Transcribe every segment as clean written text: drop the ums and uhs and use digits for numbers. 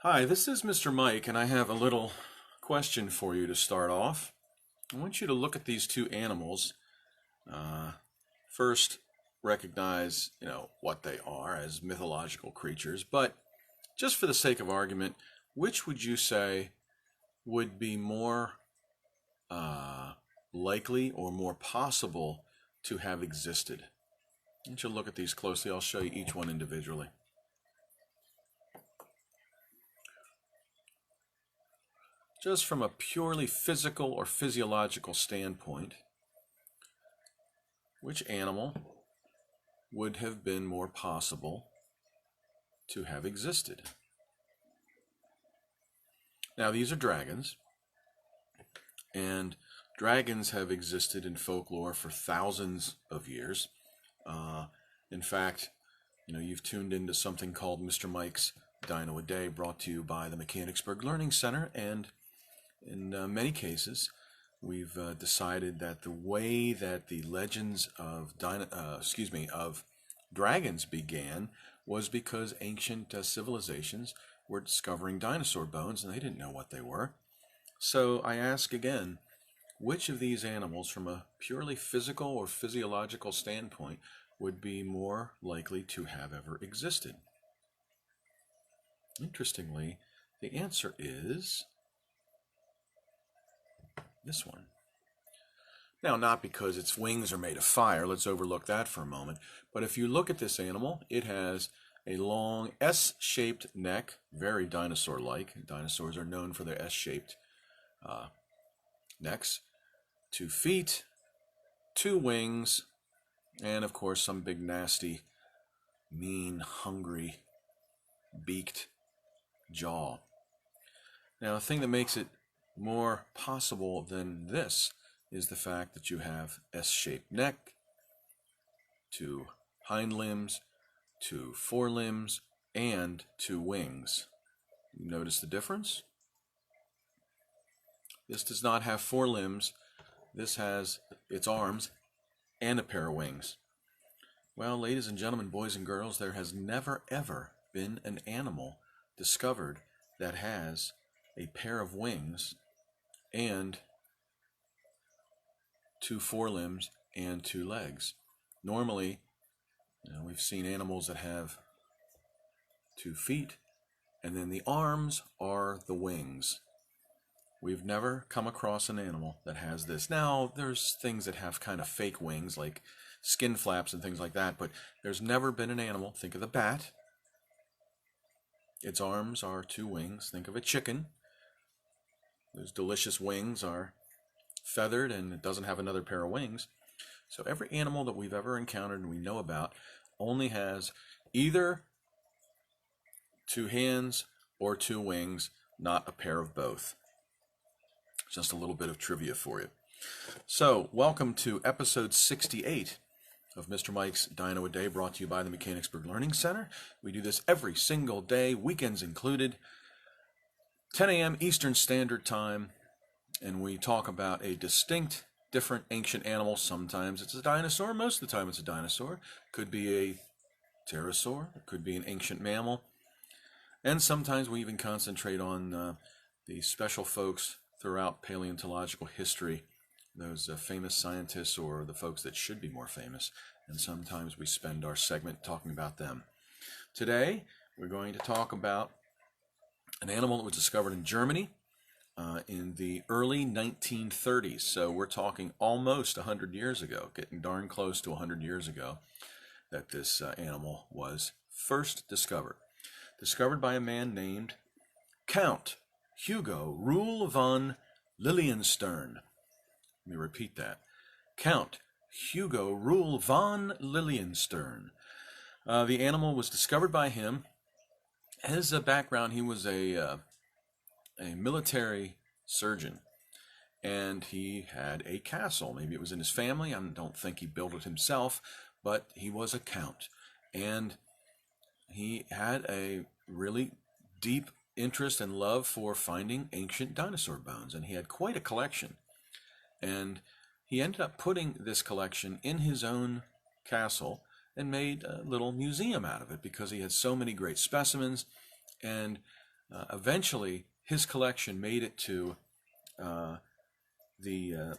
Hi, this is Mr. Mike, and I have a little question for you to start off. I want you to look at these two animals. Uh, First, recognize, what they are as mythological creatures, but just for the sake of argument, which would you say would be more uh, likely or more possible to have existed? I want you to look at these closely. I'll show you each one individually. Just from a purely physical or physiological standpoint, which animal would have been more possible to have existed? Now, these are dragons, and dragons have existed in folklore for thousands of years. In fact, you've tuned into something called Mr. Mike's Dino-A-Day, brought to you by the Mechanicsburg Learning Center, and in many cases, we've decided that the way that the legends of dragons began was because ancient civilizations were discovering dinosaur bones and they didn't know what they were. So I ask again, which of these animals, from a purely physical or physiological standpoint, would be more likely to have ever existed? Interestingly, the answer is this one. Now, not because its wings are made of fire, let's overlook that for a moment, but if you look at this animal, it has a long S-shaped neck, very dinosaur-like. Dinosaurs are known for their S-shaped necks, 2 feet, 2 wings, and of course some big nasty, mean, hungry, beaked jaw. Now, the thing that makes it more possible than this is the fact that you have S-shaped neck, 2 hind limbs, 2 forelimbs, and 2 wings. Notice the difference? This does not have 4 limbs. This has its arms and a pair of wings. Well, ladies and gentlemen, boys and girls, there has never ever been an animal discovered that has a pair of wings and 2 forelimbs and 2 legs. Normally, we've seen animals that have 2 feet, and then the arms are the wings. We've never come across an animal that has this. Now, there's things that have kind of fake wings, like skin flaps and things like that, but there's never been an animal. Think of the bat. Its arms are 2 wings. Think of a chicken. Those delicious wings are feathered and it doesn't have another pair of wings. So every animal that we've ever encountered and we know about only has either 2 hands or 2 wings, not a pair of both. Just a little bit of trivia for you. So, welcome to episode 68 of Mr. Mike's Dino-A-Day, brought to you by the Mechanicsburg Learning Center. We do this every single day, weekends included, 10 a.m. Eastern Standard Time, and we talk about a distinct, different ancient animal. Sometimes it's a dinosaur, most of the time it's a dinosaur. Could be a pterosaur, it could be an ancient mammal, and sometimes we even concentrate on the special folks throughout paleontological history, those famous scientists or the folks that should be more famous, and sometimes we spend our segment talking about them. Today, we're going to talk about an animal that was discovered in Germany in the early 1930s. So we're talking almost 100 years ago, getting darn close to 100 years ago, that this animal was first discovered. Discovered by a man named Count Hugo Rule von Lilienstern. Let me repeat that. Count Hugo Rule von Lilienstern. The animal was discovered by him. His background, he was a military surgeon, and he had a castle. Maybe it was in his family. I don't think he built it himself, but he was a count, and he had a really deep interest and love for finding ancient dinosaur bones, and he had quite a collection. And he ended up putting this collection in his own castle and made a little museum out of it because he had so many great specimens. And Eventually, his collection made it to the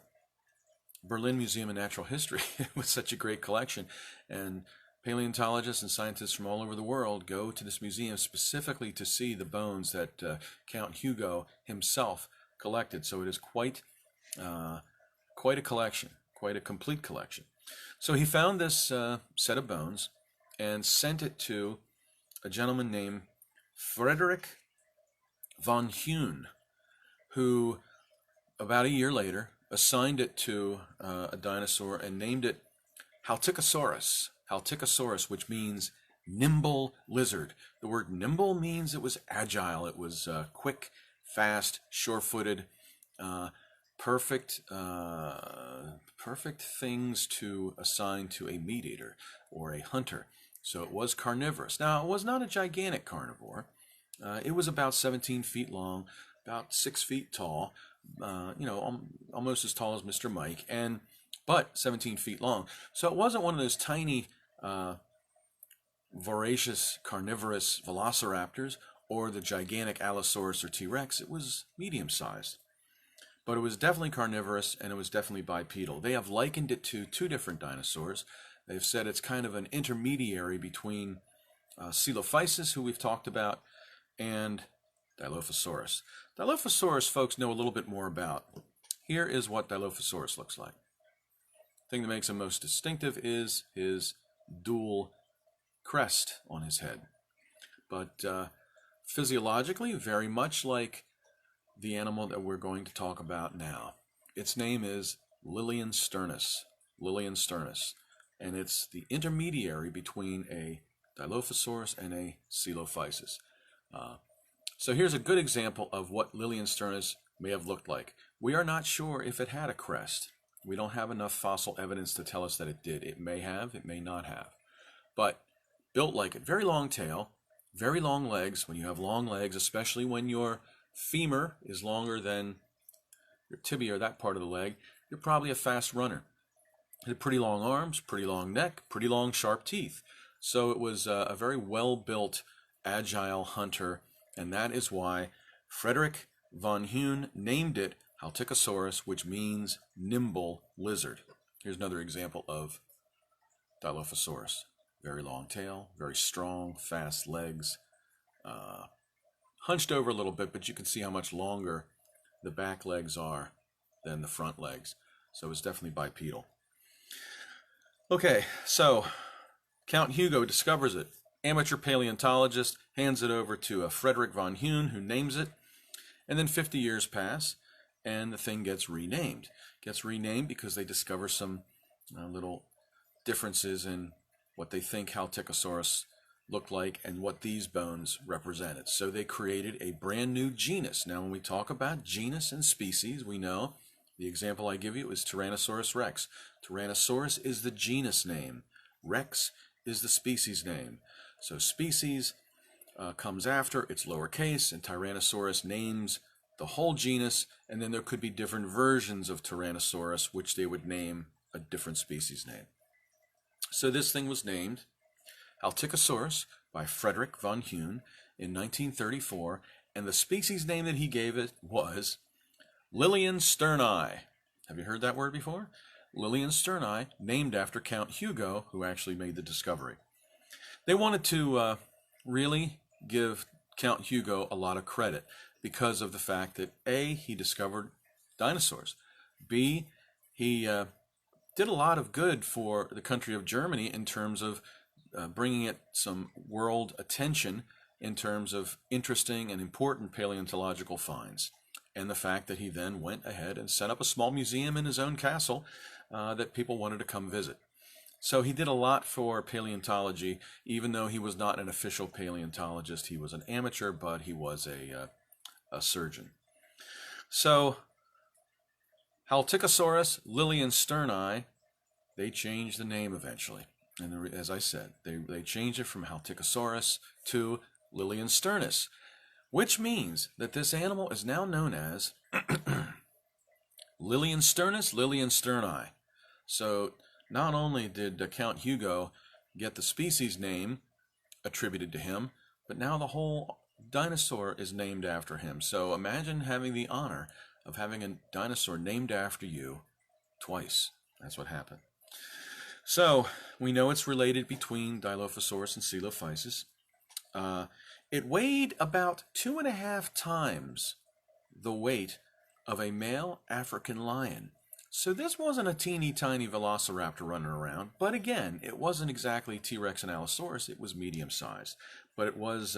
Berlin Museum of Natural History. It was such a great collection, and paleontologists and scientists from all over the world go to this museum specifically to see the bones that Count Hugo himself collected. So it is quite a collection, quite a complete collection. So he found this set of bones and sent it to a gentleman named Frederick von Huene, who about a year later assigned it to a dinosaur and named it Haltikosaurus, which means nimble lizard. The word nimble means it was agile, it was quick, fast, sure-footed, perfect things to assign to a meat eater or a hunter. So it was carnivorous. Now, it was not a gigantic carnivore. It was about 17 feet long, about 6 feet tall, almost as tall as Mr. Mike, but 17 feet long. So it wasn't one of those tiny, voracious, carnivorous velociraptors or the gigantic Allosaurus or T-Rex. It was medium-sized. But it was definitely carnivorous, and it was definitely bipedal. They have likened it to two different dinosaurs. They've said it's kind of an intermediary between Coelophysis, who we've talked about, and Dilophosaurus. Dilophosaurus, folks know a little bit more about. Here is what Dilophosaurus looks like. The thing that makes him most distinctive is his dual crest on his head. But physiologically, very much like the animal that we're going to talk about now. Its name is Liliensternus, and it's the intermediary between a Dilophosaurus and a Coelophysis. So here's a good example of what Liliensternus may have looked like. We are not sure if it had a crest. We don't have enough fossil evidence to tell us that it did. It may have, it may not have. But built like it. Very long tail, very long legs. When you have long legs, especially when your femur is longer than your tibia or that part of the leg, you're probably a fast runner. It had pretty long arms, pretty long neck, pretty long sharp teeth. So it was a very well-built, agile hunter, and that is why Frederick von Huene named it Haltikosaurus, which means nimble lizard. Here's another example of Dilophosaurus. Very long tail, very strong, fast legs, hunched over a little bit, but you can see how much longer the back legs are than the front legs. So it's definitely bipedal. Okay, so Count Hugo discovers it. Amateur paleontologist hands it over to Frederick von Huene, who names it. And then 50 years pass, and the thing gets renamed. Gets renamed because they discover some little differences in what they think Haltikosaurus looked like and what these bones represented. So they created a brand new genus. Now, when we talk about genus and species, we know the example I give you is Tyrannosaurus rex. Tyrannosaurus is the genus name. Rex is the species name. So species comes after, it's lowercase, and Tyrannosaurus names the whole genus, and then there could be different versions of Tyrannosaurus, which they would name a different species name. So this thing was named Haltikosaurus by Frederick von Huene in 1934, and the species name that he gave it was Liliensterni. Have you heard that word before? Liliensterni, named after Count Hugo, who actually made the discovery. They wanted to really give Count Hugo a lot of credit because of the fact that A, he discovered dinosaurs, B, he did a lot of good for the country of Germany in terms of bringing it some world attention in terms of interesting and important paleontological finds. And the fact that he then went ahead and set up a small museum in his own castle that people wanted to come visit. So he did a lot for paleontology, even though he was not an official paleontologist. He was an amateur, but he was a surgeon. So Haltikosaurus, Liliensterni, they changed the name eventually. And as I said, they changed it from Haltikosaurus to Liliensternus, which means that this animal is now known as Liliensternus liliensterni. So not only did Count Hugo get the species name attributed to him, but now the whole Dinosaur is named after him. So imagine having the honor of having a dinosaur named after you twice. That's what happened. So we know it's related between Dilophosaurus and Coelophysis. It weighed about 2.5 times the weight of a male African lion. So this wasn't a teeny tiny velociraptor running around, but again, it wasn't exactly T-Rex and Allosaurus, it was medium sized. But it was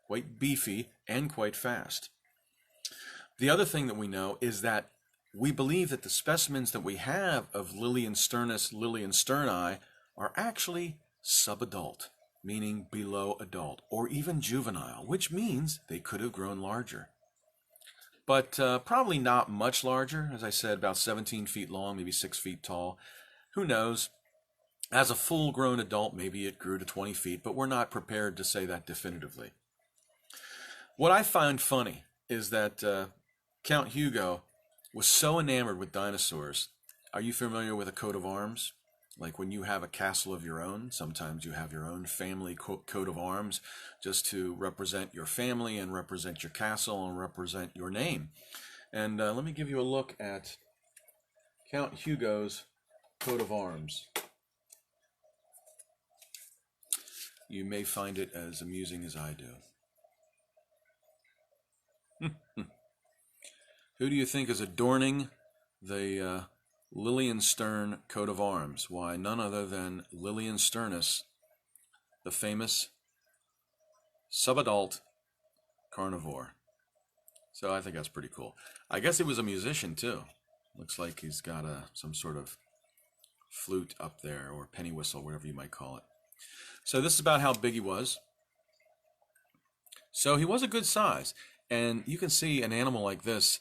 quite beefy and quite fast. The other thing that we know is that we believe that the specimens that we have of Liliensternus, liliensterni are actually subadult, meaning below adult, or even juvenile, which means they could have grown larger. But probably not much larger. As I said, about 17 feet long, maybe 6 feet tall. Who knows? As a full-grown adult, maybe it grew to 20 feet, but we're not prepared to say that definitively. What I find funny is that Count Hugo was so enamored with dinosaurs. Are you familiar with a coat of arms? Like when you have a castle of your own, sometimes you have your own family coat of arms just to represent your family and represent your castle and represent your name. And let me give you a look at Count Hugo's coat of arms. You may find it as amusing as I do. Who do you think is adorning the Lilienstern coat of arms? Why, none other than Liliensternus, the famous subadult carnivore. So I think that's pretty cool. I guess he was a musician too. Looks like he's got some sort of flute up there, or penny whistle, whatever you might call it. So this is about how big he was. So he was a good size. And you can see an animal like this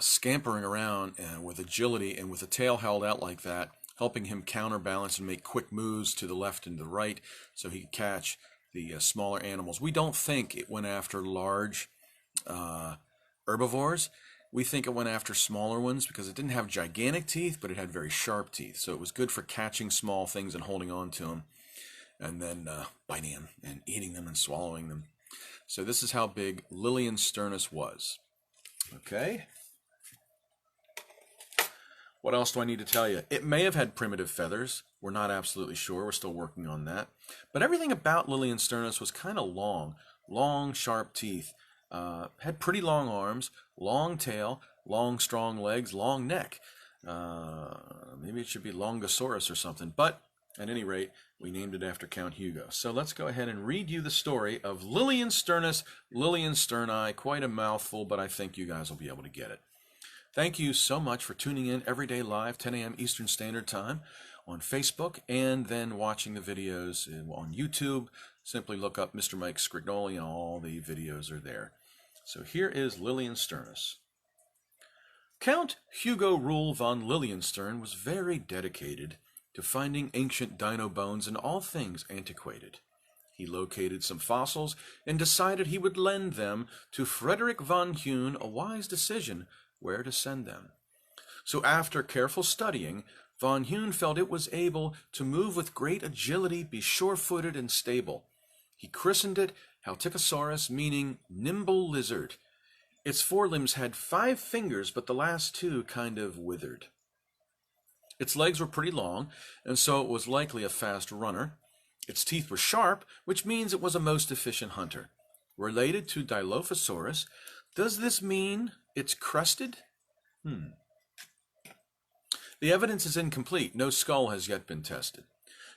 scampering around with agility and with a tail held out like that, helping him counterbalance and make quick moves to the left and the right so he could catch the smaller animals. We don't think it went after large herbivores. We think it went after smaller ones because it didn't have gigantic teeth, but it had very sharp teeth. So it was good for catching small things and holding on to them, and then biting them and eating them and swallowing them. So this is how big Liliensternus was. Okay. What else do I need to tell you? It may have had primitive feathers. We're not absolutely sure. We're still working on that. But everything about Liliensternus was kind of long, sharp teeth. Had pretty long arms, long tail, long, strong legs, long neck. Maybe it should be Longosaurus or something. But at any rate, we named it after Count Hugo. So let's go ahead and read you the story of Liliensternus, liliensterni. Quite a mouthful, but I think you guys will be able to get it. Thank you so much for tuning in every day live, 10 a.m. Eastern Standard Time on Facebook, and then watching the videos on YouTube. Simply look up Mr. Mike Sgrignoli, and all the videos are there. So here is Liliensternus. Count Hugo Rule von Lilienstern was very dedicated to finding ancient dino bones and all things antiquated. He located some fossils and decided he would lend them to Frederick von Huene, a wise decision where to send them. So after careful studying, von Huene felt it was able to move with great agility, be sure-footed and stable. He christened it Haltikosaurus, meaning nimble lizard. Its forelimbs had 5 fingers, but the last 2 kind of withered. Its legs were pretty long, and so it was likely a fast runner. Its teeth were sharp, which means it was a most efficient hunter. Related to Dilophosaurus, does this mean it's crested? The evidence is incomplete. No skull has yet been tested.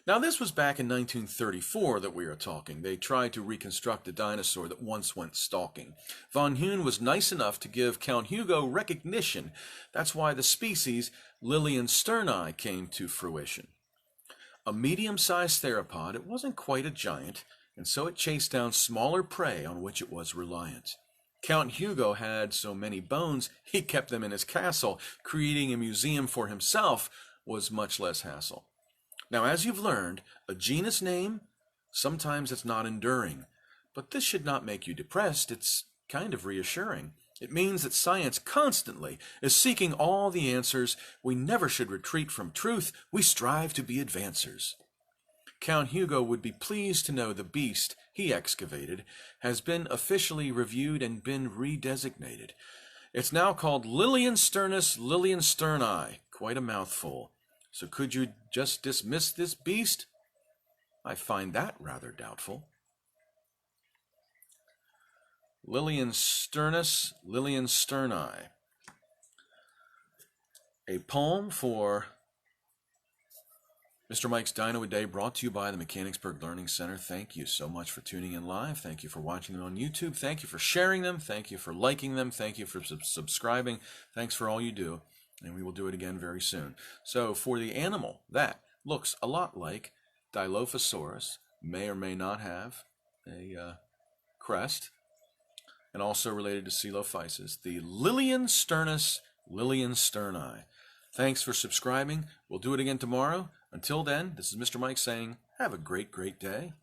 Now, this was back in 1934 that we are talking. They tried to reconstruct a dinosaur that once went stalking. Von Huene was nice enough to give Count Hugo recognition. That's why the species Liliensterni came to fruition. A medium-sized theropod, it wasn't quite a giant, and so it chased down smaller prey on which it was reliant. Count Hugo had so many bones, he kept them in his castle. Creating a museum for himself was much less hassle. Now, as you've learned, a genus name, sometimes it's not enduring. But this should not make you depressed. It's kind of reassuring. It means that science constantly is seeking all the answers. We never should retreat from truth. We strive to be advancers. Count Hugo would be pleased to know the beast he excavated has been officially reviewed and been redesignated. It's now called Liliensternus liliensterni. Quite a mouthful. So could you just dismiss this beast? I find that rather doubtful. Liliensternus liliensterni. A poem for Mr. Mike's Dino-A-Day, brought to you by the Mechanicsburg Learning Center. Thank you so much for tuning in live. Thank you for watching them on YouTube. Thank you for sharing them. Thank you for liking them. Thank you for subscribing. Thanks for all you do. And we will do it again very soon. So for the animal that looks a lot like Dilophosaurus, may or may not have a crest, and also related to Coelophysis, the Liliensternus liliensterni. Thanks for subscribing. We'll do it again tomorrow. Until then, this is Mr. Mike saying, have a great, great day.